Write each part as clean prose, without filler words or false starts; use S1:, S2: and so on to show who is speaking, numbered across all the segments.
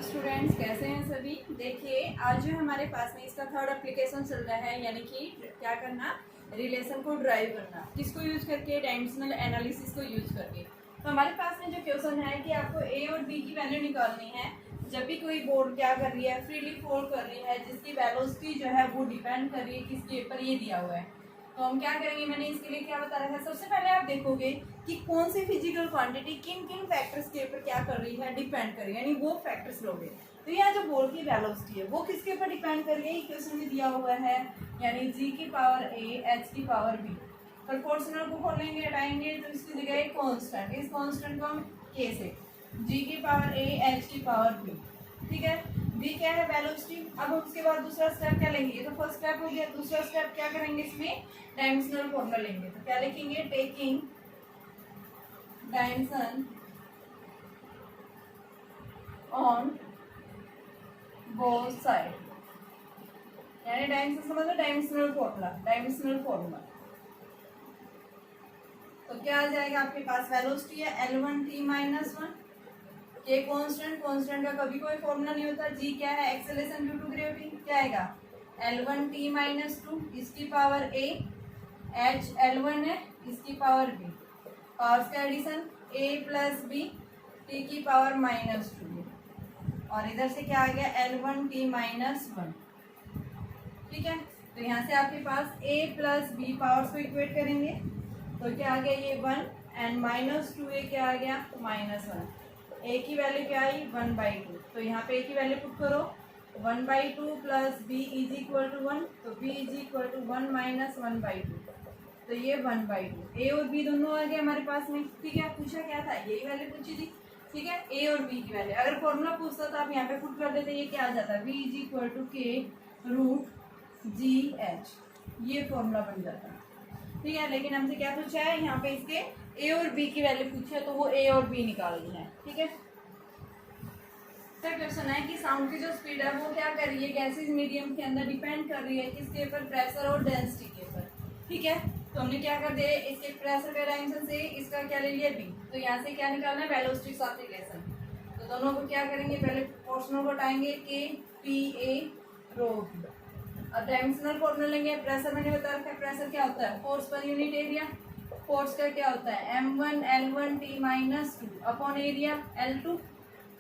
S1: Hello students, कैसे हैं सभी। देखिए आज जो हमारे पास में इसका थर्ड एप्लीकेशन चल रहा है, यानी कि क्या करना, रिलेशन को ड्राइव करना। किसको यूज करके? डायमेंशनल एनालिसिस को यूज करके। तो हमारे पास में जो क्वेश्चन है कि आपको ए और बी की वैल्यू निकालनी है जब भी कोई बोर्ड क्या कर रही है, फ्रीली फॉल कर रही है, जिसकी वेलोसिटी जो है वो डिपेंड कर रही है किसके ऊपर, ये दिया हुआ है। तो हम क्या करेंगे, मैंने इसके लिए क्या बता रखा है। सबसे पहले आप देखोगे कि कौन सी फिजिकल क्वांटिटी किन किन फैक्टर्स के ऊपर क्या कर रही है, डिपेंड कर रही है, यानी वो फैक्टर्स लोगे। तो यहाँ जो बॉल की वेलोसिटी है वो किसके ऊपर डिपेंड कर रही है, इक्वेशन में दिया हुआ है, यानी g की पावर a h की पावर b। प्रोपोर्शनल को खोलेंगे, हटाएंगे तो इसकी जगह एक कांस्टेंट, इस कांस्टेंट को हम k से g की पावर a h की पावर b, ठीक है। b क्या है, वेलोसिटी। अब उसके बाद दूसरा स्टेप क्या लेंगे, ये तो फर्स्ट स्टेप हो गया। दूसरा स्टेप क्या करेंगे, इसमें डायमेंशनल फॉर्मूला लेंगे। तो क्या लिखेंगे, taking dimension on both side, यानी डायमेंशन समझ लो, डायमेंशनल फॉर्मूला, डायमेंशनल फॉर्मूला। तो क्या आ जाएगा आपके पास, वेलोसिटी है L1t माइनस 1, के कांस्टेंट, कांस्टेंट का कभी कोई फॉर्मूला नहीं होता। जी क्या है, एक्सेलरेशन ड्यू टू ग्रेविटी, क्या आएगा L1t माइनस 2 इसकी पावर a, h L1 है इसकी पावर b, पावर्स का addition a plus b t की पावर माइनस 2, और इधर से क्या आ गया L1t माइनस 1, ठीक है। तो यहाँ से आपके पास a प्लस b पावर्स को इक्वेट करेंगे तो क्या आ गया, ये 1 एंड माइनस 2a क्या आ गया, माइनस 1। a की वैल्यू क्या आई, 1/2। तो यहाँ पे a की वैल्यू पुट करो, 1/2 plus b is equal to 1, तो b is equal to 1 minus 1/2, तो ये 1/2। a और b दोनों आ गए हमारे पास में, ठीक है। पूछा क्या था, यही वैल्यू पूछी थी, ठीक है, a और b की वैल्यू। अगर फॉर्मूला पूछता तो आप यहाँ पे पुट कर देते, ये क्या आ जाता है, b is equal to k root g h, ये फॉर्मूला बन जाता है, ठीक है। लेकिन हमसे क्या पूछा है, यहाँ पे इसके a और b की वैल्यू पूछी है, तो वो a और b निकालनी है, ठीक है। फिर क्वेश्चन है कि साउंड की जो स्पीड है वो क्या कर रही है, गैसेज मीडियम के अंदर डिपेंड कर रही है किसके ऊपर, प्रेशर और डेंसिटी के ऊपर, ठीक है। तो हमने क्या कर दिया, इसके प्रेशर के डायमेंशन से इसका क्या ले लिया b, तो यहाँ से क्या निकालना है, वेलोसिटी साथ रिलेशन। तो दोनों को क्या करेंगे, पहले प्रोपोर्शनल को हटाएंगे, k p a rho b। अब डायमेंशनल फॉर्मूला लेंगे, प्रेशर मैंने बता रखा है, प्रेशर क्या होता है, force per unit area. Force का क्या होता है, m1 L1 t minus 2 upon area L2।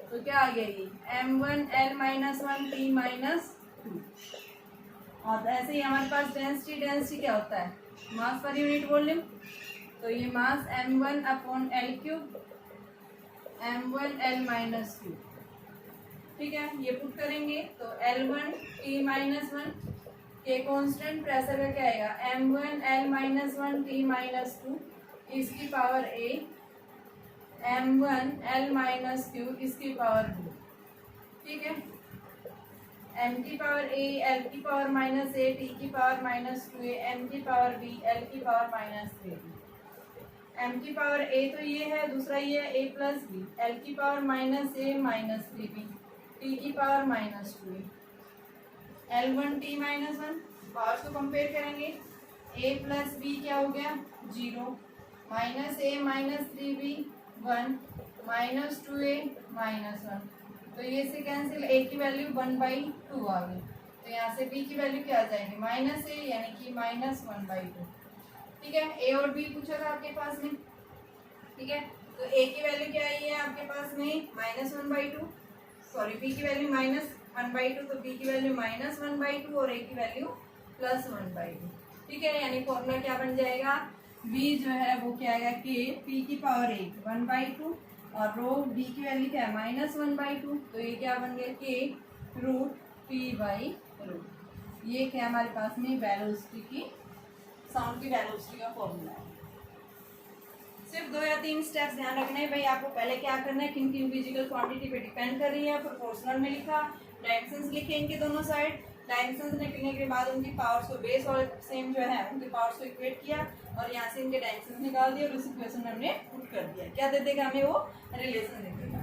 S1: तो क्या आ गया, ये m1 L minus 1 t minus 2। और ऐसे ही हमारे पास डेंसिटी, डेंसिटी क्या होता है, मास पर यूनिट वॉल्यूम। तो ये मास m1 upon L cube, m1 L minus 2, ठीक है। ये पुट करेंगे तो L1 t माइनस 1 के कांस्टेंट, प्रेशर का क्या आएगा, m1 L minus 1 t minus 2 इसकी power a, m1 L minus q इसकी पावर b, ठीक है। m की पावर a, l की पावर माइनस a, t की पावर माइनस 2a, m की पावर b, l की पावर माइनस 3b। m की पावर a तो ये है, दूसरा ये है a प्लस b, l की power minus a minus 3b, t की power minus 2a, L1t minus 1। Powers को कंपेयर करेंगे, a प्लस b क्या हो गया, 0, minus a minus 3b 1, minus 2a minus 1। तो ये से कैंसिल, a की वैल्यू 1/2 आ गई। तो यहाँ से b की वैल्यू क्या आ जाएगी, माइनस a, यानी कि माइनस 1/2, ठीक है। a और b पूछा था आपके पास में, ठीक है। तो a की वैल्यू क्या आई है आपके पास में, माइनस 1/2, सॉरी b की वैल्यू माइनस 1/2, तो b की वैल्यू माइनस 1/2 और a की वैल्यू प्लस 1/2, ठीक है। यानी फॉर्मूला क्या बन जाएगा, b जो है वो क्या आएगा, k p की पावर 1 1/2 और रो b की वैल्यू क्या है, माइनस 1/2, तो ये क्या बन गया, k रूट p/रो। ये क्या हमारे पास में वेलोसिटी की, साउंड की वेलोसिटी का फॉर्मूला है। सिर्फ 2 या 3 स्टेप्स ध्यान रखने हैं भाई, आपको पहले क्या करना है, किन किन फिजिकल क्वांटिटी पे डिपेंड कर रही है। प्रोपोर्शनल में लिखा, डायमेंशंस लिखे इनके दोनों साइड, डायमेंशंस लिखने के बाद उनकी पावर्स को बेस और सेम जो है उनकी पावर्स को इक्वेट किया और यहाँ से इनके डायमेंशंस निकाल दिए और उस इक्वेशन में हमने पुट कर दिया। क्या दे देगा हमें, वो रिलेशन दे देगा।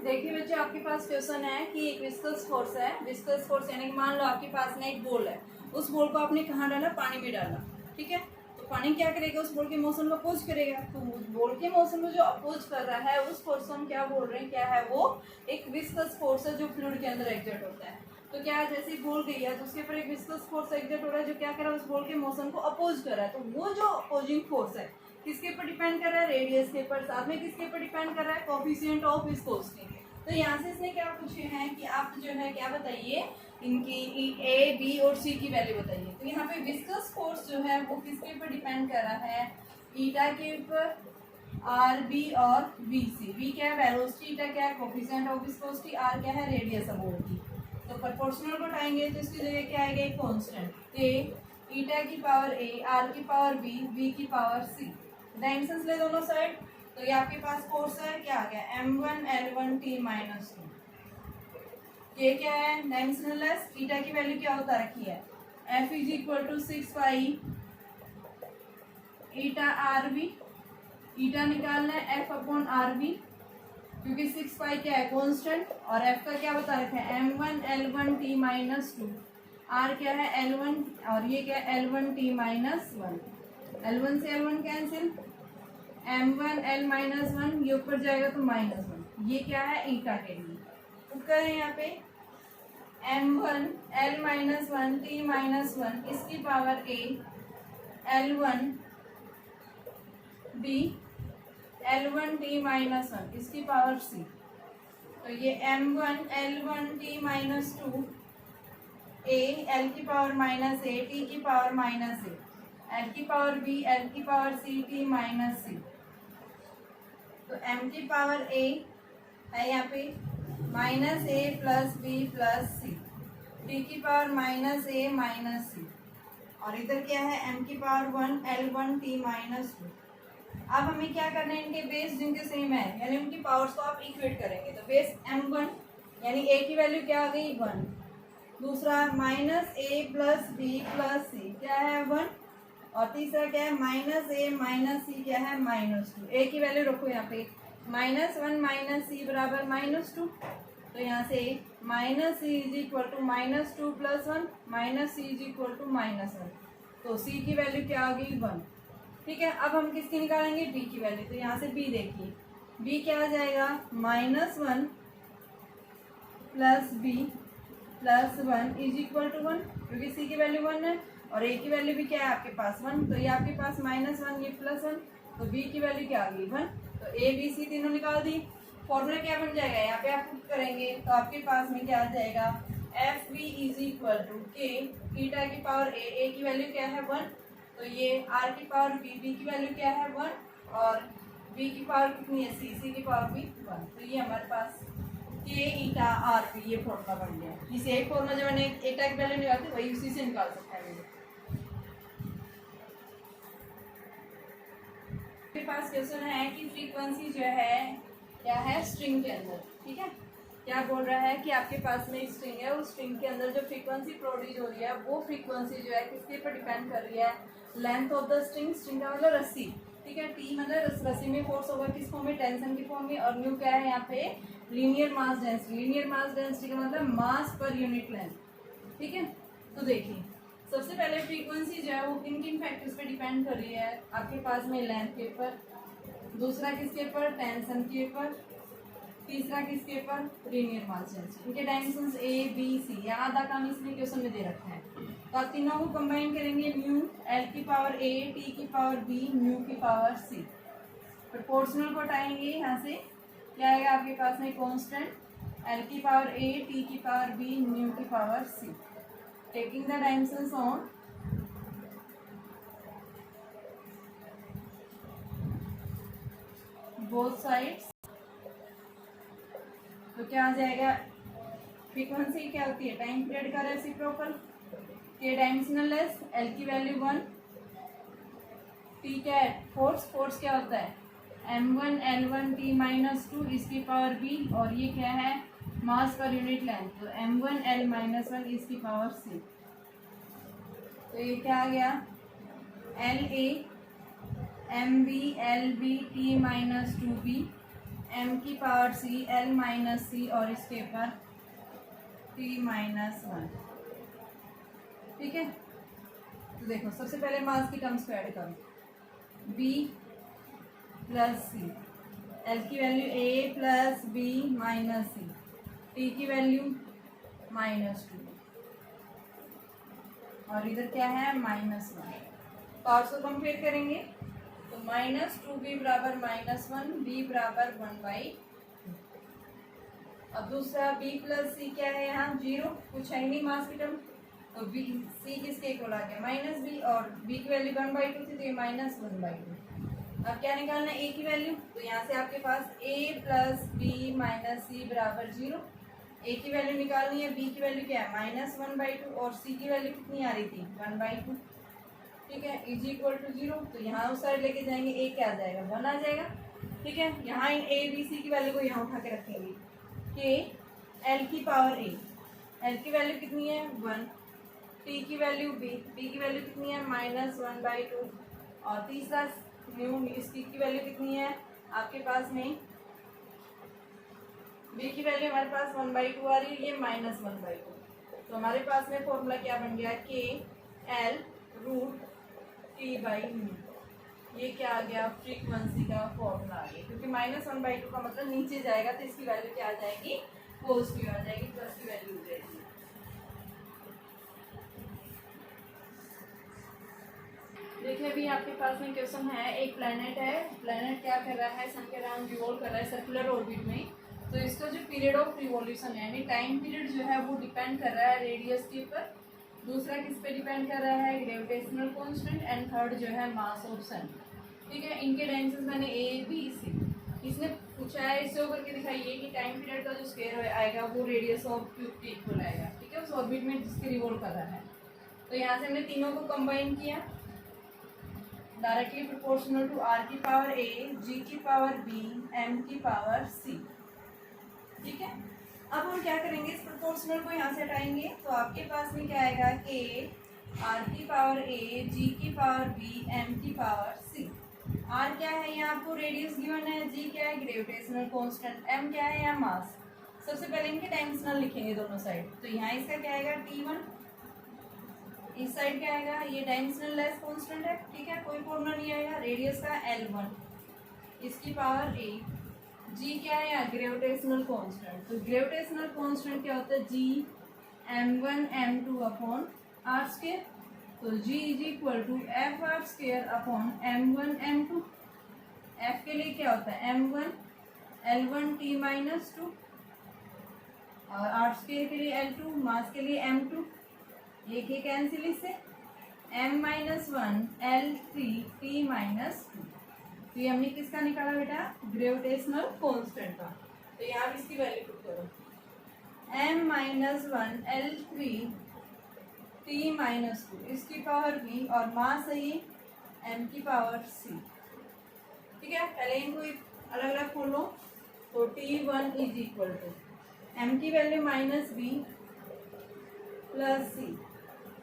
S1: देखिए बच्चों, आपके पास क्वेश्चन है कि एक विस्कस फोर्स है, विस्कस फोर्स यानी कि मान लो आपके पास में एक बॉल है, उस बॉल को आपने कहाँ डाला, पानी में डाला, ठीक है। तो पानी क्या करेगा, उस बॉल के मोशन को अपोज करेगा। तो उस बॉल के मोशन को जो अपोज कर रहा है उस फोर्स को हम क्या बोल रहे हैं, क्या है वो, एक विस्कस फोर्स है जो फ्लूइड के अंदर एग्जर्ट होता है। तो क्या है, जैसे बॉल गई है तो उसके ऊपर एक विस्कस फोर्स एग्जर्ट हो रहा है जो क्या कर रहा है, उस बॉल के मोशन को अपोज कर रहा है। तो वो जो अपोजिंग फोर्स है किसके ऊपर डिपेंड कर रहा है, रेडियस के ऊपर, साथ में किसके ऊपर डिपेंड कर रहा है, कोफिशिएंट ऑफ विस्कोसिटी। तो यहाँ से इसने क्या पूछे हैं कि आप जो है क्या बताइए, इनकी ए बी और सी की वैल्यू बताइए। तो यहाँ पे विस्कस फोर्स जो है वो किसके ऊपर डिपेंड कर रहा है, ईटा के ऊपर, आर बी और बी सी। बी क्या है, वेलोसिटी, ईटा क्या है, कोफिशिएंट ऑफ विस्कोसिटी, आर क्या है, रेडियस ऑफ बॉल की। तो प्रोपोर्शनल को हटाएंगे तो इसकी जगह क्या आएगा, एक कांस्टेंट ए, ईटा की पावर ए, आर की पावर बी, बी की पावर सी। डायमेंशंस ले दोनों साइड। तो ये आपके पास फोर्स है, क्या आ गया, m1 l1 t माइनस 2। ये क्या है, डायमेंशनलेस। ईटा की वैल्यू क्या होता रखी है, f is equal to 6 pi eta R B. Eta निकालना है f अपॉन आर बी, क्योंकि 6 पाई क्या है, कांस्टेंट, और f का क्या बता रखा है, m1 l1 t minus 2। r क्या है, l1, और ये क्या है, l1 t माइनस 1। l1 से l1 cancel, m1 l minus 1, ये ऊपर जाएगा तो माइनस 1। ये क्या है, ईटा के लिए। तो करें यहाँ पे m1 l minus 1 t minus 1 इसकी power a, l1 b, l1 t minus 1 इसकी पावर c। तो ये m1 l1 t minus 2 a, l की पावर माइनस a, t की पावर माइनस a, l की पावर b, l की power c, t minus c। तो m की power a है यहाँ पे minus a plus b plus c, t की power minus a minus c, और इधर क्या है, m की पावर 1 l1 t माइनस 2। अब हमें क्या करना है, इनके बेस जिनके सेम है यानी उनकी पावर्स को आप इक्वेट करेंगे। तो बेस m1 यानी a की वैल्यू क्या आ गई, 1। दूसरा minus a plus b plus c क्या है, 1। और तीसरा क्या है, माइनस ए माइनस सी क्या है, माइनस 2। ए की वैल्यू रखो यहाँ पे, माइनस 1 माइनस सी बराबर माइनस 2। तो यहाँ से minus c is equal to minus 2 plus 1, minus c is equal to minus 1। तो सी की वैल्यू क्या आ गई, 1। ठीक है, अब हम किसकी निकालेंगे, बी की वैल्यू। तो यहाँ से बी देखिए, बी क्या आ जाएगा, minus 1 plus b plus 1 is equal to 1, क्योंकि सी की वैल्यू 1 है और ए की वैल्यू भी क्या है आपके पास, 1। तो ये आपके पास माइनस 1, ये प्लस 1, तो बी की वैल्यू क्या आ गई, 1। तो ए बी सी तीनों निकाल दी। फॉर्मूला क्या बन जाएगा, यहाँ पे आप पुट करेंगे तो आपके पास में क्या आ जाएगा, f b is equal to k, eta की पावर ए की वैल्यू क्या है, 1। तो ये आर की पावर बी की वैल्यू क्या है, 1, और बी की पावर कितनी है, सी की पावर भी 1। तो ये हमारे पास के ईटा आर पी ये फॉर्मूला बन गया। इस एक फॉर्मूला जो मैंने ईटा की वैल्यू निकालती वही उसी से निकाल सकता है मेरे पास। क्वेश्चन है कि फ्रीक्वेंसी जो है क्या है, स्ट्रिंग के अंदर। ठीक है, क्या बोल रहा है कि आपके पास में स्ट्रिंग है, उस स्ट्रिंग के अंदर जो फ्रीक्वेंसी प्रोड्यूस हो रही है वो फ्रीक्वेंसी जो है किसके पर डिपेंड कर रही है, length of the string. String का मतलब रस्सी। ठीक है, टी मतलब रस्सी में फोर्स होगा किस फॉर्म में, टेंशन की फॉर्म में, और न्यू क्या है यहाँ पे, linear mass density. Linear mass density का मतलब मास पर यूनिट लेंथ। ठीक है, तो देखिए सबसे पहले फ्रीक्वेंसी जो है वो किन किन फैक्टर्स पे डिपेंड कर रही है, आपके पास में लेंथ के ऊपर, दूसरा किसके ऊपर, टेंशन के ऊपर, तीसरा किसके ऊपर, लीनियर मास डेंसिटी। इनके डायमेंशंस ए बी सी, यहाँ आधा काम इसमें क्वेश्चन में दे रखा है। तो आप तीनों को कंबाइन करेंगे, म्यू एल की पावर ए, टी की पावर बी, म्यू की पावर सी। प्रोपोर्शनल को हटाएंगे, यहाँ से क्या आएगा आपके पास में, कांस्टेंट एल की पावर ए, टी की पावर बी, म्यू की power c. Taking the dimensions on both sides, तो क्या आ जाएगा, फ्रीक्वेंसी क्या होती है, टाइम पीरियड का रेसिप्रोकल, के डायमेंशनलेस, एल की वैल्यू 1, टी क्या है, फोर्स क्या होता है, m1 l1 t माइनस 2 इसकी पावर b, और ये क्या है, मास पर यूनिट लेंथ, तो m1 l माइनस 1 इसकी पावर c। तो ये क्या आ गया, l a m b l b t minus 2b, m की power c l minus c, और इसके ऊपर t माइनस 1। ठीक है, तो देखो सबसे पहले मास की टर्म्स को ऐड करो। बी प्लस सी, एल की वैल्यू ए प्लस बी माइनस सी, टी की वैल्यू -2 और इधर क्या है -1। पार्ट्स को कंप्लीट करेंगे तो -2b बराबर -1, b बराबर 1/2। अब दूसरा b प्लस सी क्या है, यहाँ 0, कुछ है नहीं मास की टर्म, तो b c किसके इक्वल आ गया -b और b की वैल्यू 1/2 थी तो ये -1/2। अब क्या निकालना है, a की वैल्यू, तो यहाँ से आपके पास a plus B minus C बराबर 0। a की वैल्यू निकालनी है, b की वैल्यू क्या है -1/2 और c की वैल्यू कितनी आ रही थी 1/2। ठीक है, इज इक्वल टू 0, तो यहाँ उस साइड लेके जाएंगे, a क्या आ जाएगा 1 आ जाएगा। ठीक है, यहाँ इन a b c की वैल्यू को यहाँ उठा के रखेंगे कि l की पावर a, l की वैल्यू कितनी है 1, t की वैल्यू b, b की वैल्यू कितनी है -1/2 और तीसरा न्यू इसकी की वैल्यू कितनी है आपके पास में, b की वैल्यू हमारे पास 1/2 आ रही है, ये -1/2। तो हमारे पास में फॉर्मूला क्या बन गया, k l रूट t/μ। ये क्या आ गया, फ्रीक्वेंसी का फॉर्मूला आ गया, क्योंकि -1/2 का मतलब नीचे जाएगा तो इसकी वैल्यू क्या आ जाएगी, पॉजिटिव आ जाएगी, प्लस की वैल्यू हो जाएगी। देखिए अभी आपके पास में क्वेश्चन है, एक प्लेनेट है, प्लेनेट क्या कर रहा है, सन के अराउंड रिवॉल्व कर रहा है सर्कुलर ऑर्बिट में। तो इसका जो पीरियड ऑफ रिवॉल्यूशन है, यानी टाइम पीरियड जो है वो डिपेंड कर रहा है रेडियस के ऊपर, दूसरा किस पे डिपेंड कर रहा है, ग्रेविटेशनल कांस्टेंट, एंड थर्ड जो है मास ऑफ सन। ठीक है, इनके डायमेंशंस मैंने ए बी सी, इसने पूछा है इससे होकर के दिखाइए कि टाइम पीरियड का जो स्क्वायर आएगा वो रेडियस ऑफ क्यूब के इक्वल आएगा। ठीक है, उस ऑर्बिट में जिसके रिवॉल्व कर रहा है। तो यहाँ से हमने तीनों को कंबाइन किया, डायरेक्टली प्रोपोर्शनल टू r की पावर a, g की पावर b, m की पावर c। ठीक है, अब हम क्या करेंगे, इस प्रोपोर्शनल को यहाँ से हटाएंगे तो आपके पास में क्या आएगा, k r की पावर a, g की पावर b, m की पावर c। r क्या है, यहाँ आपको रेडियस गिवन है, g क्या है ग्रेविटेशनल कांस्टेंट, m क्या है यहाँ मास। सबसे पहले इनके डायमेंशनल लिखेंगे दोनों साइड, तो यहाँ इसका क्या आएगा t1, इस साइड क्या आएगा, ये डायमेंशनल लेस कांस्टेंट है। ठीक है, कोई फॉर्मूला नहीं आएगा, रेडियस का L1, इसकी पावर a, g क्या है यहाँ ग्रेविटेशनल कांस्टेंट, तो ग्रेविटेशनल कांस्टेंट क्या होता है g m1 m2 upon r square, तो g is equal to f r square upon m1 m2। f के लिए क्या होता है m1 L1 t-2 और r स्क्वायर के लिए L2, मास के लिए m2, एक ही कैंसिल इससे m-1 L3 t-2। तो ये हमने किसका निकाला बेटा, ग्रेविटेशनल कांस्टेंट का। तो यहाँ इसकी वैल्यू पुट करो, m-1 L3 t-2, इसकी पावर b और मास है ये m की पावर c। ठीक है, पहले इनको अलग अलग खोलो, तो t1 is equal to m की value -b plus c,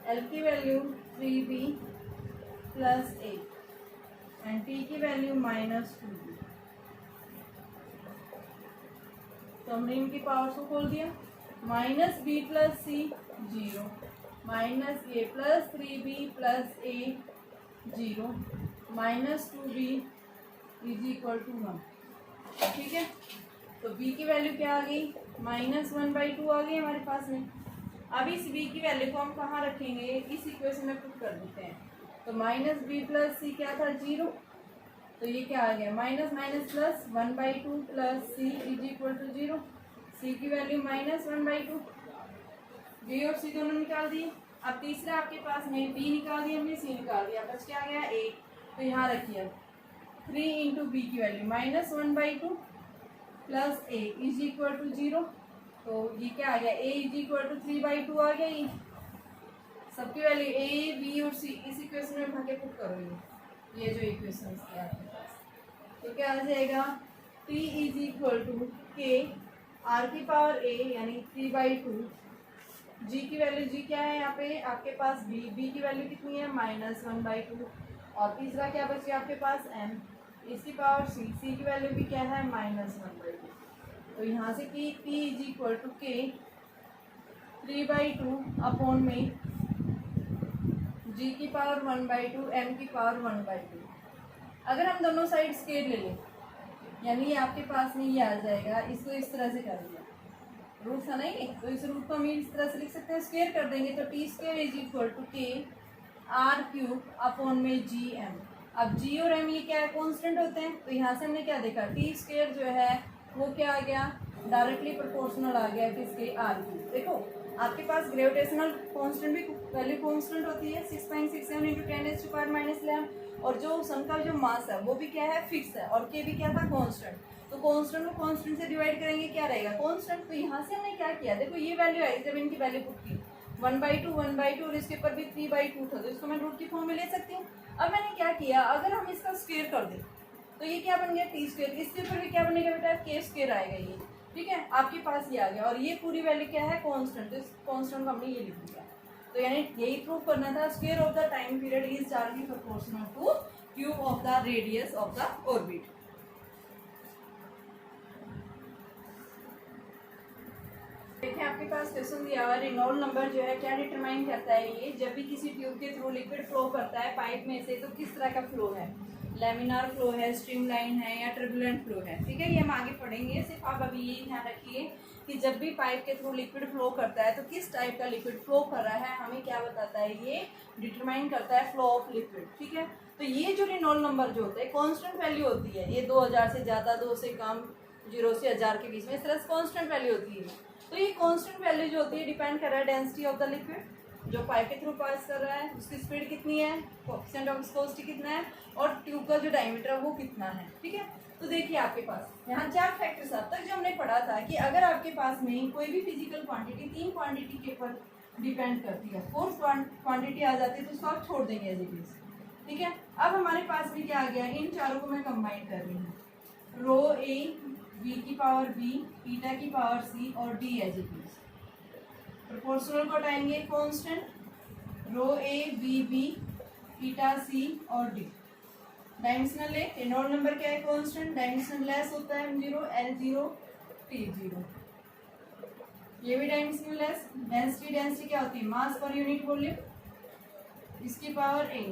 S1: L की value 3b plus 8 and t की वैल्यू -2b। तो हमने इनकी पावर्स को खोल दिया, -b plus c 0, -a plus 3b plus a 0, -2b is equal to 1। ठीक है, तो b की वैल्यू क्या आ गई, -1/2 आ गई हमारे पास में। अब इस b की वैल्यू को हम कहाँ रखेंगे, इस इक्वेशन में पुट कर देते हैं। तो -b प्लस c क्या था 0, तो ये क्या आ गया minus minus plus 1/2 plus c is equal to 0। c की वैल्यू -1/2, b और c दोनों निकाल दिए। अब तीसरा आपके पास में b निकाल दिया हमने, c निकाल दिया, बस क्या आ गया a। तो यहाँ रखिए 3 इंटू बी की value -1/2 plus a is equal to 0। तो ये क्या आ गया, a इज इक्वल टू 3/2 आ गया। ये सबकी वैल्यू a b और c इस इक्वेशन में भागे पुट करो, ये जो इक्वेशन है आपके पास, तो क्या आ जाएगा t is equal to k r की पावर a यानी 3/2, g की वैल्यू g क्या है यहाँ पे आपके पास b की वैल्यू कितनी है -1/2 और तीसरा क्या बचे आपके पास m, इसकी पावर c की वैल्यू भी क्या है -1/2। तो यहाँ से कि p is equal to k 3/2 upon में g की पावर 1/2 m की पावर 1/2। अगर हम दोनों साइड स्क्वायर ले लें, यानी ये आपके पास में ये आ जाएगा, इसको इस तरह से कर दिया, रूट था नहीं, तो इस रूट को हम इस तरह से लिख सकते हैं, स्क्वायर कर देंगे तो t square is equal to k r cube upon में जी एम। अब जी और एम ये क्या है, कॉन्स्टेंट होते हैं, तो यहाँ से हमने क्या देखा, टी स्क्वायर जो है वो क्या आ गया, डायरेक्टली प्रोपोर्शनल आ गया किसके, आर क्यूब। देखो आपके पास ग्रेविटेशनल कांस्टेंट भी वैल्यू कांस्टेंट होती है 6.67 इंटू 10⁻⁻11, और जो सन का जो मास है वो भी क्या है, फिक्स है, और के भी क्या था, कांस्टेंट। तो कांस्टेंट को कांस्टेंट से डिवाइड करेंगे, क्या रहेगा, कांस्टेंट। तो यहाँ से हमने क्या किया, देखो ये वैल्यू आई, जब इनकी वैल्यू पुट की 1/2 और इसके ऊपर भी 3/2 था, तो इसको मैं रूट की फॉर्म में ले सकती हूँ। अब मैंने क्या किया, अगर हम इसका स्क्वायर कर दें तो ये क्या बन गया, टी स्क्वायर, इसके ऊपर भी क्या बनेगा बेटा, के स्क्वायर आएगा ये, ठीक है, आपके पास ये आ गया, और ये पूरी वैल्यू क्या है, कांस्टेंट, तो इस कांस्टेंट को हमने ये लिख दिया। तो यानी यही प्रूव करना था, square of the time period is directly proportional two cube of the radius of the orbit. देखिए आपके पास क्वेश्चन दिया हुआ है, रेनॉल्ड नंबर जो है क्या डिटरमाइन करता है, ये जब भी किसी ट्यूब के थ्रू लिक्विड फ्लो करता है पाइप में से, तो किस तरह का फ्लो है, लेमिनार फ्लो है, स्ट्रीमलाइन है, या टर्बुलेंट फ्लो है, ठीक है, ये हम आगे पढ़ेंगे। सिर्फ आप अभी ये ध्यान रखिए कि जब भी पाइप के थ्रू लिक्विड फ्लो करता है तो किस टाइप का लिक्विड फ्लो कर रहा है, हमें क्या बताता है, ये डिटरमाइन करता है फ्लो ऑफ लिक्विड, ठीक है। तो ये जो रेनॉल्ड नंबर जो होता है कॉन्स्टेंट वैल्यू होती है, ये 2000 से ज़्यादा, 2 से कम, 0 से 1000 के बीच में, इस तरह से कॉन्स्टेंट वैल्यू होती है। तो ये कांस्टेंट वैल्यू जो होती है डिपेंड कर रहा है डेंसिटी ऑफ द लिक्विड, जो पाइप के थ्रू पास कर रहा है उसकी स्पीड कितनी है, कोएफिशिएंट ऑफ विस्कोसिटी कितना है, और ट्यूब का जो डायमीटर है वो कितना है, ठीक है। तो देखिए आपके पास यहाँ 4 फैक्टर्स अब तक जो हमने पढ़ा था कि अगर आपके पास में कोई भी फिजिकल क्वांटिटी 3 क्वांटिटी के ऊपर डिपेंड करती है, 4th क्वांटिटी आ जाती है तो उसको आप छोड़ देंगे एज इट इज, ठीक है। अब हमारे पास में क्या आ गया, इन चारों को मैं कंबाइन कर रही हूँ, रो ए, v की पावर b, थीटा की पावर c और d as it is. Proportional को हटाएंगे, constant, rho a v b, theta c और d। डायमेंशनल है, रेनॉल्ड नंबर क्या है, कांस्टेंट, डायमेंशनल लेस होता है m0, l0, t0। ये भी डायमेंशनल लेस। डेंसिटी क्या होती है, मास पर यूनिट वॉल्यूम, इसकी पावर a,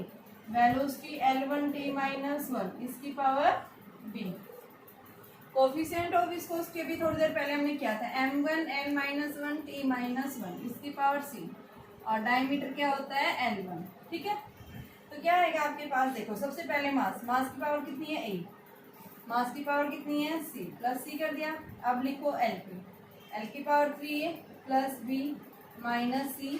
S1: वेलोसिटी L1T-1 इसकी power b। Coefficient of viscosity भी थोड़ी देर पहले हमने किया था, m1 L-1 T-1 इसकी पावर c, और डायमीटर क्या होता है, L1, ठीक है। तो क्या आएगा आपके पास, देखो सबसे पहले मास की पावर कितनी है, a, मास की पावर कितनी है, c, प्लस c कर दिया। अब लिखो l की power 3a plus b minus c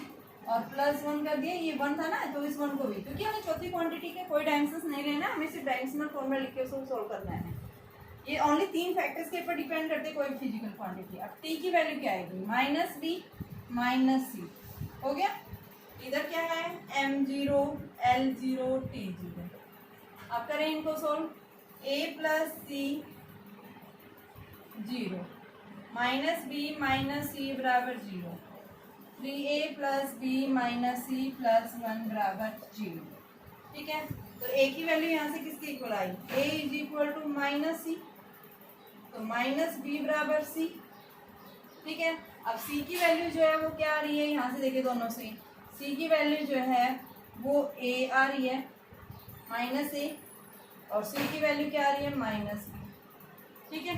S1: और प्लस 1 कर दिया, ये 1 था ना, तो इस 1 को भी, क्योंकि हमें चौथी क्वांटिटी के कोई डायमेंशंस नहीं लेना, हमें सिर्फ डायमेंशनल फॉर्मूला लिख के उसको सोल्व करना है। ये ओनली 3 फैक्टर्स के ऊपर डिपेंड करते हैं कोई फिजिकल क्वांटिटी। अब टी की वैल्यू क्या आएगी, माइनस बी माइनस सी, हो गया। इधर क्या है, m0 l0 t0। अब करें इनको solve, a plus C 0 minus B minus C बराबर 0, 3a प्लस बी माइनस सी प्लस 1 बराबर 0, ठीक है। तो a की वैल्यू यहाँ से किसके इक्वल आई, a is equal to minus C, तो माइनस बी बराबर सी, ठीक है। अब c की वैल्यू जो है वो क्या आ रही है, यहाँ से देखिए दोनों से, c की वैल्यू जो है वो a आ रही है माइनस a, और c की वैल्यू क्या आ रही है, माइनस b, ठीक है।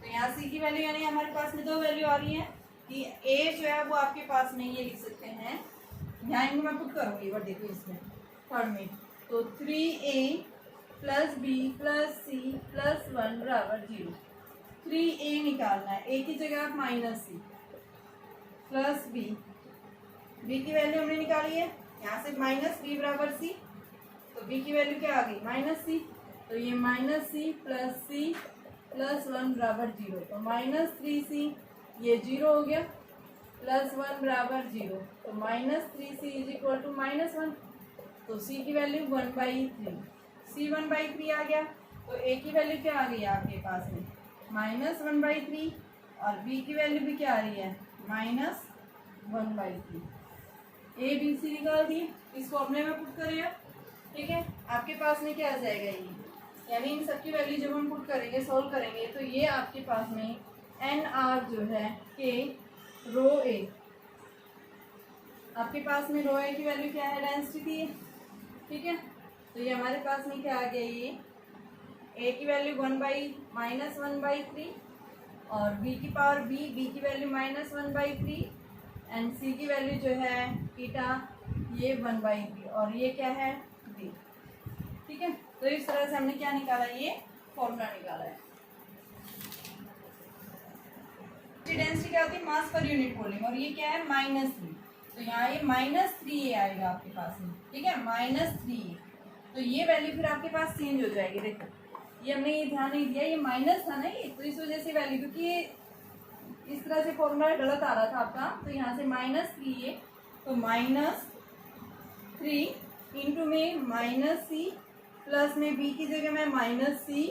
S1: तो यहाँ c की वैल्यू यानी हमारे पास में 2 वैल्यू आ रही है कि a जो है वो आपके पास में ये लिख सकते हैं, यहाँ इनको मैं पुट करूँगी, बट देखो इसमें थर्ड में, तो 3a plus b plus c plus 1 बराबर 0। 3a निकालना है, a की जगह आप माइनस सी प्लस बी, b की वैल्यू हमने निकाली है, यहाँ से माइनस बी बराबर सी, तो b की वैल्यू क्या आ गई, माइनस सी, तो ये माइनस सी प्लस 1 बराबर 0, तो माइनस 3c, ये 0 हो गया, प्लस 1 बराबर 0, तो minus 3c is equal to minus 1, तो c की वैल्यू 1/3, c 1/3 आ गया। तो a की वैल्यू क्या आ गई आपके पास में, माइनस 1/3, और b की वैल्यू भी क्या आ रही है, माइनस 1/3। a b c निकाल दिए, इस फॉर्मूले में पुट करिए, ठीक है। आपके पास में क्या आ जाएगा, ये यानी इन सबकी वैल्यू जब हम पुट करेंगे, सोल्व करेंगे, तो ये आपके पास में nr जो है के रो ए, आपके पास में रो ए की वैल्यू क्या है, डेंसिटी है, ठीक है। तो ये हमारे पास में क्या आ गया, ये ए की वैल्यू 1/-1/3 और बी की पावर बी की वैल्यू -1/3 एंड सी की वैल्यू जो है ईटा ये 1/3 और ये क्या है बी। ठीक है, तो इस तरह से हमने क्या निकाला, ये फॉर्मूला निकाला है। डेंसिटी क्या होती है, मास पर यूनिट वॉल्यूम, और ये क्या है -3, तो यहाँ ये -3 आएगा आपके पास में। ठीक है, -3, तो ये वैल्यू फिर आपके पास चेंज हो जाएगी। देखो ये हमने ये ध्यान नहीं दिया, ये माइनस था ना ये, तो इस वजह से वैल्यू, क्योंकि इस तरह से फॉर्मूला गलत आ रहा था आपका, तो यहाँ से -3 है, तो -3 इंटू में -c प्लस में b की जगह में -c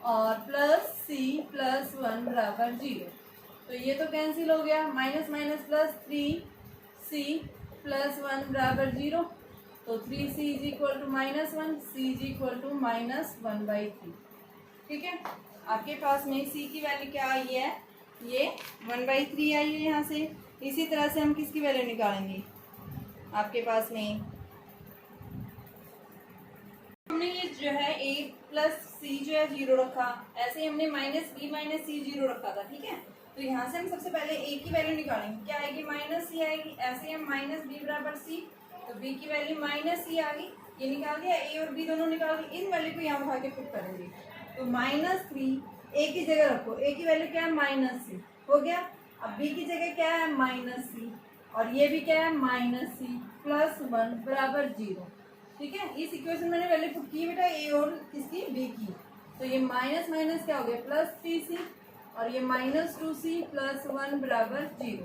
S1: और प्लस c प्लस 1 बराबर 0। तो ये तो कैंसिल हो गया, minus minus plus 3c plus 1 बराबर 0, तो 3c is equal to -1, c is equal to -1/3। ठीक है, आपके पास में c की वैल्यू क्या आई है, ये 1/3 आई है यहाँ से। इसी तरह से हम किसकी वैल्यू निकालेंगे, आपके पास में हमने ये जो है a प्लस सी जो है 0 रखा, ऐसे ही हमने -b - c 0 रखा था। ठीक है, तो यहाँ से हम सबसे पहले a की वैल्यू निकालेंगे, क्या आएगी -c आएगी, ऐसे ही हम -b बराबर c, तो b की वैल्यू -c आ गई, ये निकाल दिया, a और b दोनों निकाल दी, इन वैल्यू को यहाँ उठा के पुट करेंगे, तो -3 a की जगह रखो, a की वैल्यू क्या है -c हो गया, अब b की जगह क्या है -c और ये भी क्या है -c प्लस 1 बराबर 0। ठीक है, इस इक्वेशन में मैंने वैल्यू पुट की बेटा a और किसकी b की, तो ये माइनस माइनस क्या हो गया +3c और ये -2c प्लस 1 बराबर 0,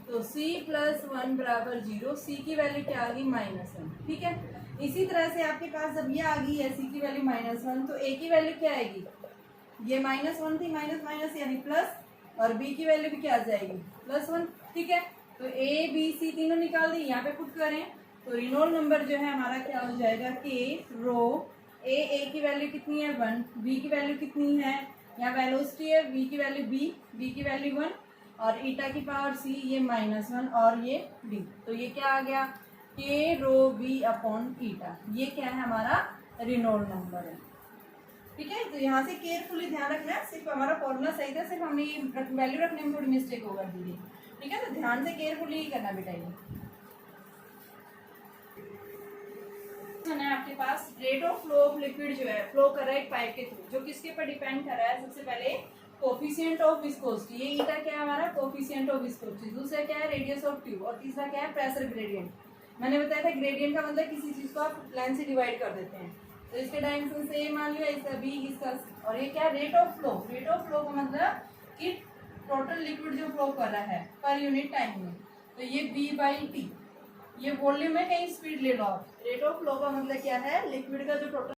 S1: तो c प्लस 1 बराबर 0, c की वैल्यू क्या आ गई -1। ठीक है, इसी तरह से आपके पास जब ये आ गई है c की वैल्यू -1, तो a की वैल्यू क्या आएगी, ये -1 थी, माइनस माइनस यानी प्लस, और b की वैल्यू भी क्या आ जाएगी +1। ठीक है, तो a b c तीनों निकाल दी, यहाँ पे पुट करें, तो रिनोल्ड नंबर जो है हमारा क्या हो जाएगा कि रो ए की वैल्यू कितनी है 1, बी की वैल्यू कितनी है, यहाँ वेलोसिटी है, बी की वैल्यू बी की वैल्यू 1 और ईटा की पावर सी ये -1 और ये डी, तो ये क्या आ गया के रो बी अपॉन ईटा, ये क्या है हमारा रिनोल्ड नंबर है। ठीक है, तो यहाँ से केयरफुली ध्यान रखना है, सिर्फ हमारा फॉर्मूला सही था, सिर्फ हमने ये वैल्यू रखने में थोड़ी मिस्टेक होगा दीदी। ठीक है, तो ध्यान से केयरफुली ही करना बेटा। ये है आपके पास rate of flow of liquid जो है फ्लो कर रहा है एक पाइप के थ्रू, जो किसके पर डिपेंड कर रहा है, सबसे पहले कोफिशिएंट ऑफ विस्कोसिटी, ये ईटा क्या है हमारा कोफिशिएंट ऑफ विस्कोसिटी, दूसरा क्या है रेडियस ऑफ ट्यूब और तीसरा क्या है प्रेशर ग्रेडियंट। मैंने बताया था ग्रेडियंट का मतलब किसी चीज को आप लाइन से डिवाइड कर देते हैं, तो इसके डायमेंशन से मान लिया, इसका बी इसका, और ये क्या rate of flow, rate of flow का मतलब कि टोटल लिक्विड जो फ्लो कर रहा है पर यूनिट टाइम में, तो ये b/t, ये वॉल्यूम है, कहीं स्पीड ले लो आप। रेट ऑफ फ्लो का मतलब क्या है, लिक्विड का जो टोटल